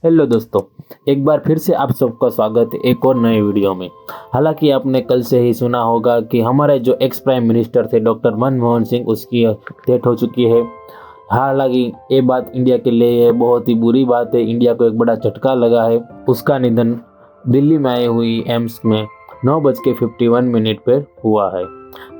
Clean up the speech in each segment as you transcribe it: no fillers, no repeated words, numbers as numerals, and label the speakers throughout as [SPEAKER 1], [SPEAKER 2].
[SPEAKER 1] Hello दोस्तों, एक बार फिर से आप सबका स्वागत है एक और नए वीडियो में। हालांकि आपने कल से ही सुना होगा कि हमारे जो एक्स प्राइम मिनिस्टर थे डॉक्टर मनमोहन सिंह, उसकी डेथ हो चुकी है। हालांकि ये बात इंडिया के लिए बहुत ही बुरी बात है, इंडिया को एक बड़ा झटका लगा है। उसका निधन दिल्ली में आई हुई एम्स में 9:51 पर हुआ है।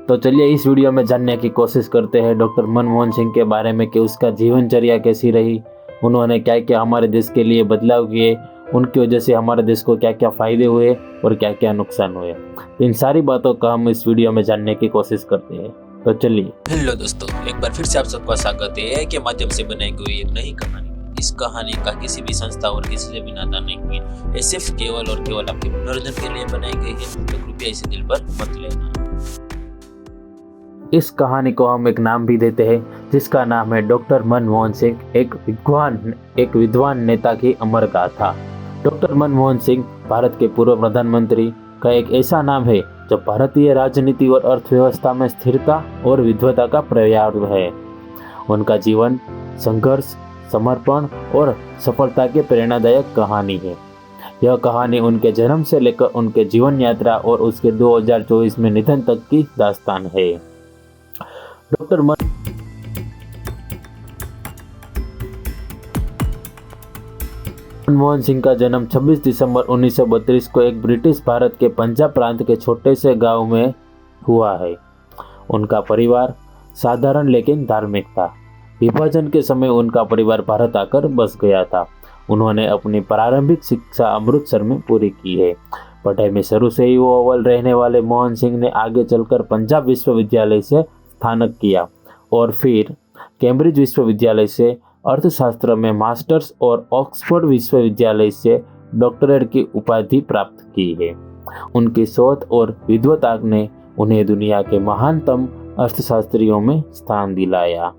[SPEAKER 1] तो चलिए इस वीडियो में जानने की कोशिश करते हैं डॉक्टर मनमोहन सिंह के बारे में कि उसका जीवनचर्या कैसी रही, उन्होंने क्या क्या हमारे देश के लिए बदलाव किए, उनकी वजह से हमारे देश को क्या क्या फ़ायदे हुए और क्या क्या नुकसान हुए। तो इन सारी बातों का हम इस वीडियो में जानने की कोशिश करते हैं। तो चलिए।
[SPEAKER 2] हेलो दोस्तों, एक बार फिर से आप सबका स्वागत है AI के माध्यम से बनाई गई एक नई कहानी। इस कहानी का किसी भी संस्था और किसी से भी नाता नहीं है। ये सिर्फ केवल और केवल आपके मनोरंजन के लिए बनाई गई है, तो कृपया इसे दिल पर मत लेना।
[SPEAKER 1] इस कहानी को हम एक नाम भी देते हैं, जिसका नाम है डॉक्टर मनमोहन सिंह, एक विद्वान नेता की अमर गाथा। डॉक्टर मनमोहन सिंह भारत के पूर्व प्रधानमंत्री का एक ऐसा नाम है जो भारतीय राजनीति और अर्थव्यवस्था में स्थिरता और विद्वता का प्रयास है। उनका जीवन संघर्ष, समर्पण और सफलता की प्रेरणादायक कहानी है। यह कहानी उनके जन्म से लेकर उनके जीवन यात्रा और उसके 2024 में निधन तक की दास्तान है। डॉक्टर मनमोहन सिंह का जन्म 26 दिसंबर 1932 को एक ब्रिटिश भारत के पंजाब प्रांत के छोटे से गांव में हुआ है। उनका परिवार साधारण लेकिन धार्मिक था। विभाजन के समय उनका परिवार भारत आकर बस गया था। उन्होंने अपनी प्रारंभिक शिक्षा अमृतसर में पूरी की है। पढ़ाई में शुरू से ही वो अव्वल रहने वाले मोहन सिंह ने आगे चलकर पंजाब विश्वविद्यालय से स्नातक किया और फिर कैम्ब्रिज विश्वविद्यालय से अर्थशास्त्र में मास्टर्स और ऑक्सफोर्ड विश्वविद्यालय से डॉक्टरेट की उपाधि प्राप्त की है। उनकी शोध और विद्वता ने उन्हें दुनिया के महानतम अर्थशास्त्रियों में स्थान दिलाया।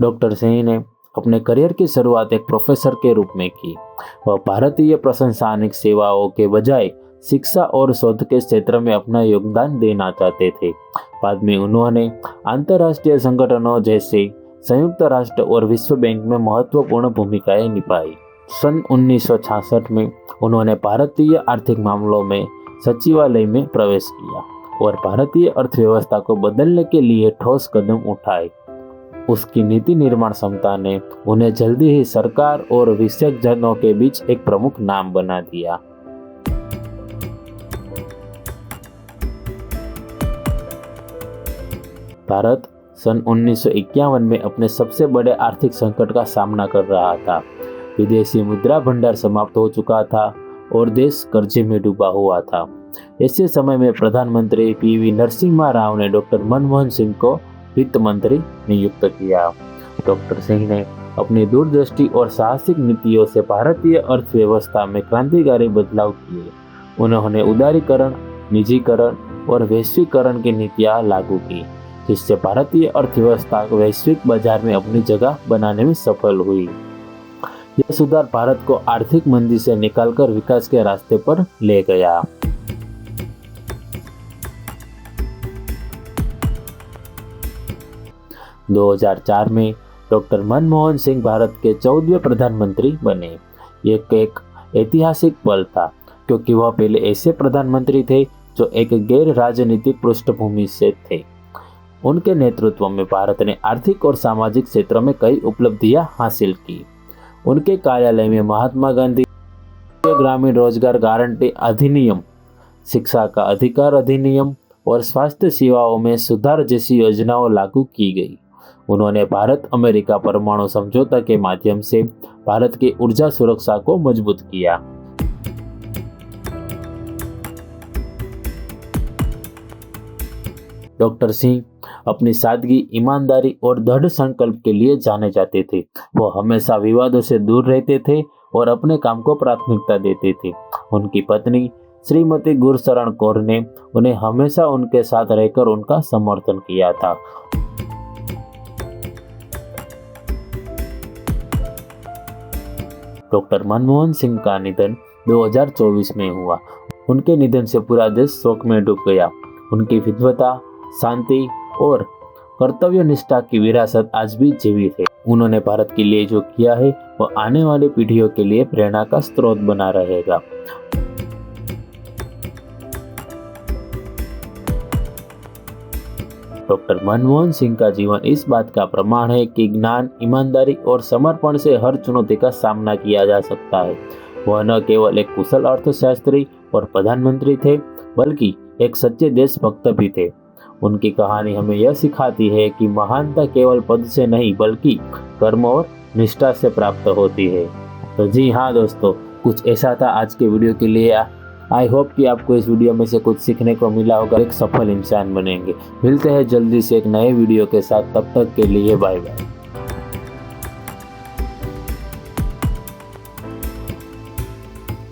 [SPEAKER 1] डॉक्टर सिंह ने अपने करियर की शुरुआत एक प्रोफेसर के रूप में की। वह भारतीय प्रशासनिक सेवाओं के बजाय शिक्षा और शोध के क्षेत्र में अपना योगदान देना चाहते थे। बाद में उन्होंने अंतर्राष्ट्रीय संगठनों जैसे संयुक्त राष्ट्र और विश्व बैंक में महत्वपूर्ण भूमिकाएं निभाई। सन 1966 में उन्होंने भारतीय आर्थिक मामलों में सचिवालय में प्रवेश किया और भारतीय अर्थव्यवस्था को बदलने के लिए ठोस कदम उठाए। उसकी नीति निर्माण क्षमता ने उन्हें जल्दी ही सरकार और विशेषज्ञों के बीच एक प्रमुख नाम बना दिया। भारत सन 1951 में अपने सबसे बड़े आर्थिक संकट का सामना कर रहा था। विदेशी मुद्रा भंडार समाप्त हो चुका था और देश कर्जे में डूबा हुआ था। ऐसे समय में प्रधानमंत्री PV नरसिम्हा राव ने डॉक्टर मनमोहन सिंह को वित्त मंत्री नियुक्त किया। डॉक्टर सिंह ने अपनी दूरदृष्टि और साहसिक नीतियों से भारतीय अर्थव्यवस्था में क्रांतिकारी बदलाव किए। उन्होंने उदारीकरण, निजीकरण और वैश्वीकरण की नीतियां लागू की, जिससे भारतीय अर्थव्यवस्था वैश्विक बाजार में अपनी जगह बनाने में सफल हुई। यह सुधार भारत को आर्थिक मंदी से निकालकर विकास के रास्ते पर ले गया। – 2004 में डॉक्टर मनमोहन सिंह भारत के 14वें प्रधानमंत्री बने। यह एक ऐतिहासिक पल था, क्योंकि वह पहले ऐसे प्रधानमंत्री थे जो एक गैर राजनीतिक पृष्ठभूमि से थे। उनके नेतृत्व में भारत ने आर्थिक और सामाजिक क्षेत्रों में कई उपलब्धियां हासिल की। उनके कार्यालय में महात्मा गांधी ग्रामीण रोजगार गारंटी अधिनियम, शिक्षा का अधिकार अधिनियम और स्वास्थ्य सेवाओं में सुधार जैसी योजनाओं लागू की गई। उन्होंने भारत अमेरिका परमाणु समझौता के माध्यम से भारत की ऊर्जा सुरक्षा को मजबूत किया। डॉक्टर सिंह अपनी सादगी, ईमानदारी और दृढ़ संकल्प के लिए जाने जाते थे। वो हमेशा विवादों से दूर रहते थे और अपने काम को प्राथमिकता देते थे। उनकी पत्नी श्रीमती गुरशरण कौर ने उन्हें हमेशा उनके साथ रहकर उनका समर्थन किया था। डॉक्टर मनमोहन सिंह का निधन 2024 में हुआ। उनके निधन से पूरा देश शोक में डूब गया। उनकी विद्वता, शांति और कर्तव्य निष्ठा की विरासत आज भी जीवित है। उन्होंने भारत के लिए जो किया है वो आने वाली पीढ़ियों के लिए प्रेरणा का स्रोत बना रहेगा। डॉक्टर मनमोहन सिंह का जीवन इस बात का प्रमाण है कि ज्ञान, ईमानदारी और समर्पण से हर चुनौती का सामना किया जा सकता है। वह न केवल एक कुशल अर्थशास्त्री और प्रधानमंत्री थे, बल्कि एक सच्चे देशभक्त भी थे। उनकी कहानी हमें यह सिखाती है कि महानता केवल पद से नहीं बल्कि कर्म और निष्ठा से प्राप्त होती है। तो जी हाँ दोस्तों, कुछ ऐसा था आज के वीडियो के लिए। आई होप कि आपको इस वीडियो में से कुछ सीखने को मिला होगा, एक सफल इंसान बनेंगे। मिलते हैं जल्दी से एक नए वीडियो के साथ, तब तक के लिए बाय बाय।